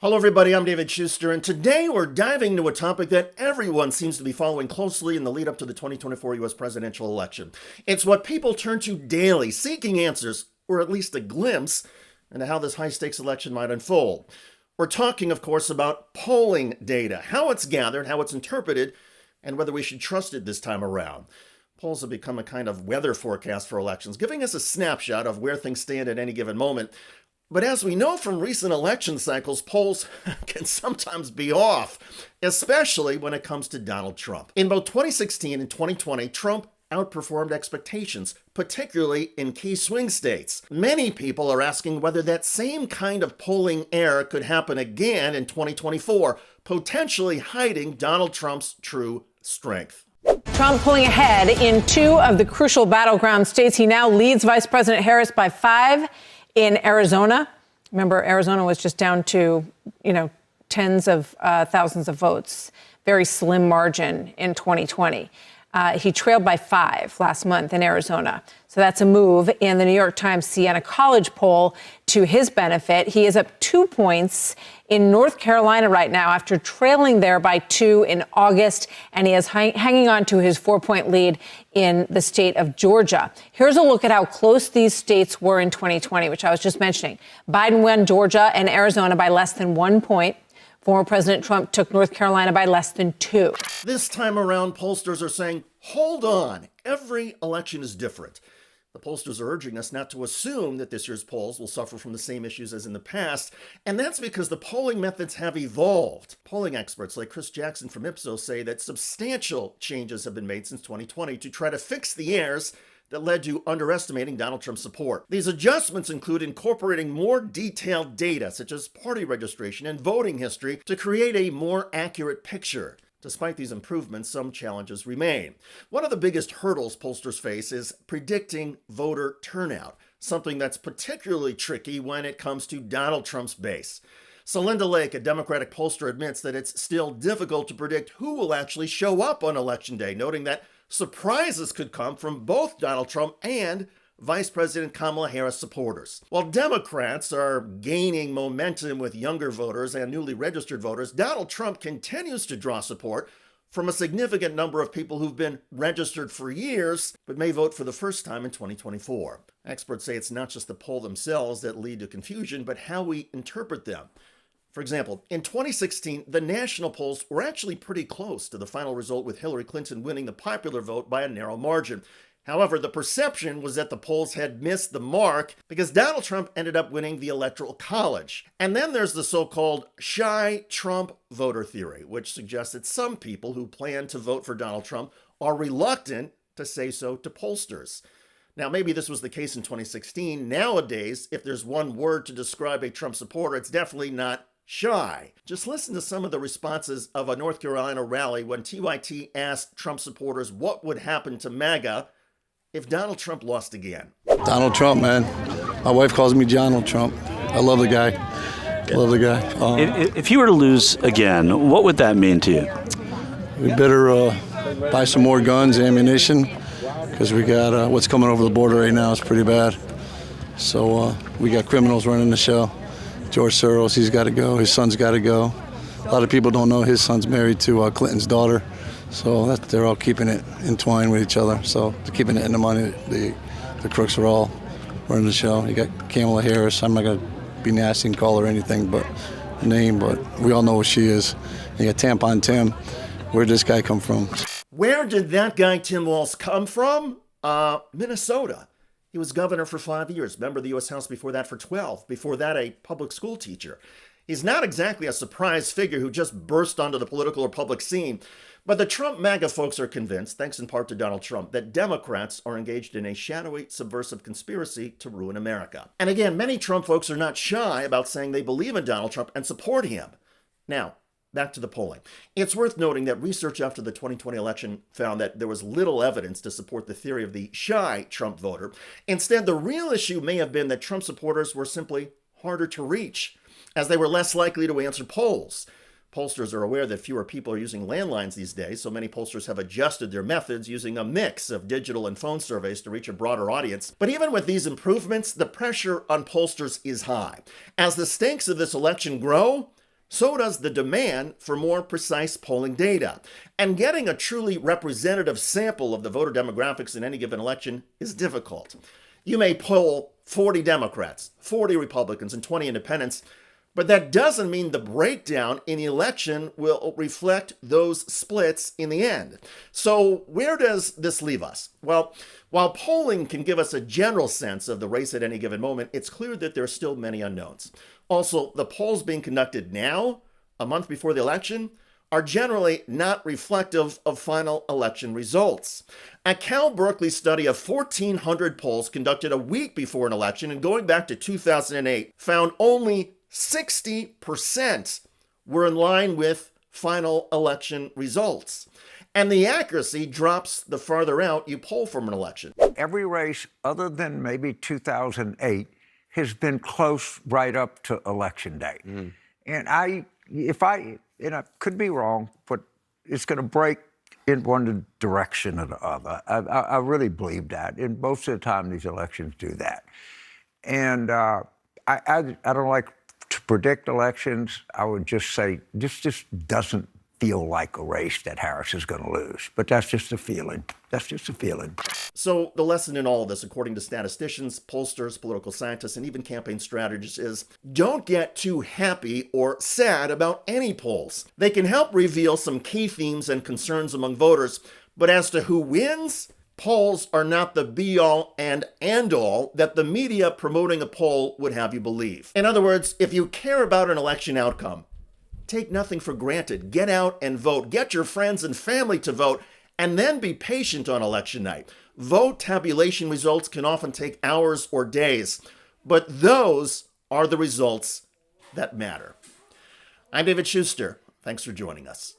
Hello everybody, I'm David Shuster, and today we're diving into a topic that everyone seems to be following closely in the lead up to the 2024 US presidential election. It's what people turn to daily, seeking answers, or at least a glimpse, into how this high-stakes election might unfold. We're talking, of course, about polling data, how it's gathered, how it's interpreted, and whether we should trust it this time around. Polls have become a kind of weather forecast for elections, giving us a snapshot of where things stand at any given moment. But as we know from recent election cycles, polls can sometimes be off, especially when it comes to Donald Trump. In both 2016 and 2020, Trump outperformed expectations, particularly in key swing states. Many people are asking whether that same kind of polling error could happen again in 2024, potentially hiding Donald Trump's true strength. Trump pulling ahead in two of the crucial battleground states. He now leads Vice President Harris by 5 in Arizona. Remember, Arizona was just down to, tens of thousands of votes. Very slim margin in 2020. He trailed by 5 last month in Arizona. So that's a move in the New York Times Siena College poll to his benefit. He is up 2 points in North Carolina right now after trailing there by 2 in August. And he is hanging on to his 4-point lead in the state of Georgia. Here's a look at how close these states were in 2020, which I was just mentioning. Biden won Georgia and Arizona by less than 1 point. Former President Trump took North Carolina by less than 2. This time around, pollsters are saying, hold on, every election is different. The pollsters are urging us not to assume that this year's polls will suffer from the same issues as in the past, and that's because the polling methods have evolved. Polling experts like Chris Jackson from Ipsos say that substantial changes have been made since 2020 to try to fix the errors that led to underestimating Donald Trump's support. These adjustments include incorporating more detailed data, such as party registration and voting history, to create a more accurate picture. Despite these improvements, some challenges remain. One of the biggest hurdles pollsters face is predicting voter turnout, something that's particularly tricky when it comes to Donald Trump's base. So Linda Lake, a Democratic pollster, admits that it's still difficult to predict who will actually show up on Election Day, noting that surprises could come from both Donald Trump and Vice President Kamala Harris supporters. While Democrats are gaining momentum with younger voters and newly registered voters, Donald Trump continues to draw support from a significant number of people who've been registered for years but may vote for the first time in 2024. Experts say it's not just the poll themselves that lead to confusion, but how we interpret them. For example, in 2016, the national polls were actually pretty close to the final result, with Hillary Clinton winning the popular vote by a narrow margin. However, the perception was that the polls had missed the mark because Donald Trump ended up winning the Electoral College. And then there's the so-called shy Trump voter theory, which suggests that some people who plan to vote for Donald Trump are reluctant to say so to pollsters. Now, maybe this was the case in 2016. Nowadays, if there's one word to describe a Trump supporter, it's definitely not shy. Just listen to some of the responses of a North Carolina rally when TYT asked Trump supporters what would happen to MAGA if Donald Trump lost again. Donald Trump, man. My wife calls me Donald Trump. I love the guy. Love the guy. If he were to lose again, what would that mean to you? We better buy some more guns, ammunition, because we got what's coming over the border right now is pretty bad. So we got criminals running the show. George Soros, he's got to go. His son's got to go. A lot of people don't know his son's married to Clinton's daughter. So they're all keeping it entwined with each other. So they're keeping it in the money. The crooks are all running the show. You got Kamala Harris. I'm not going to be nasty and call her anything but a name, but we all know who she is. You got Tampon Tim. Where'd this guy come from? Where did that guy Tim Walz come from? Minnesota. He was governor for 5 years, member of the U.S. House before that for 12. Before that, a public school teacher. He's not exactly a surprise figure who just burst onto the political or public scene. But the Trump MAGA folks are convinced, thanks in part to Donald Trump, that Democrats are engaged in a shadowy, subversive conspiracy to ruin America. And again, many Trump folks are not shy about saying they believe in Donald Trump and support him. Now, back to the polling. It's worth noting that research after the 2020 election found that there was little evidence to support the theory of the shy Trump voter. Instead, the real issue may have been that Trump supporters were simply harder to reach, as they were less likely to answer polls. Pollsters are aware that fewer people are using landlines these days, so many pollsters have adjusted their methods using a mix of digital and phone surveys to reach a broader audience. But even with these improvements, the pressure on pollsters is high. As the stakes of this election grow, so does the demand for more precise polling data. And getting a truly representative sample of the voter demographics in any given election is difficult. You may poll 40 Democrats, 40 Republicans, and 20 independents, but that doesn't mean the breakdown in the election will reflect those splits in the end. So where does this leave us? Well, while polling can give us a general sense of the race at any given moment, it's clear that there are still many unknowns. Also, the polls being conducted now, a month before the election, are generally not reflective of final election results. A Cal Berkeley study of 1,400 polls conducted a week before an election and going back to 2008 found only 60% were in line with final election results. And the accuracy drops the farther out you poll from an election. Every race, other than maybe 2008, has been close right up to Election Day. And I could be wrong, but it's going to break in one direction or the other. I really believe that. And most of the time, these elections do that. And I don't like to predict elections. I would just say this just doesn't feel like a race that Harris is going to lose. But that's just a feeling. That's just a feeling. So the lesson in all of this, according to statisticians, pollsters, political scientists, and even campaign strategists, is don't get too happy or sad about any polls. They can help reveal some key themes and concerns among voters, but as to who wins, polls are not the be-all and end-all that the media promoting a poll would have you believe. In other words, if you care about an election outcome, take nothing for granted. Get out and vote. Get your friends and family to vote, and then be patient on election night. Vote tabulation results can often take hours or days, but those are the results that matter. I'm David Shuster. Thanks for joining us.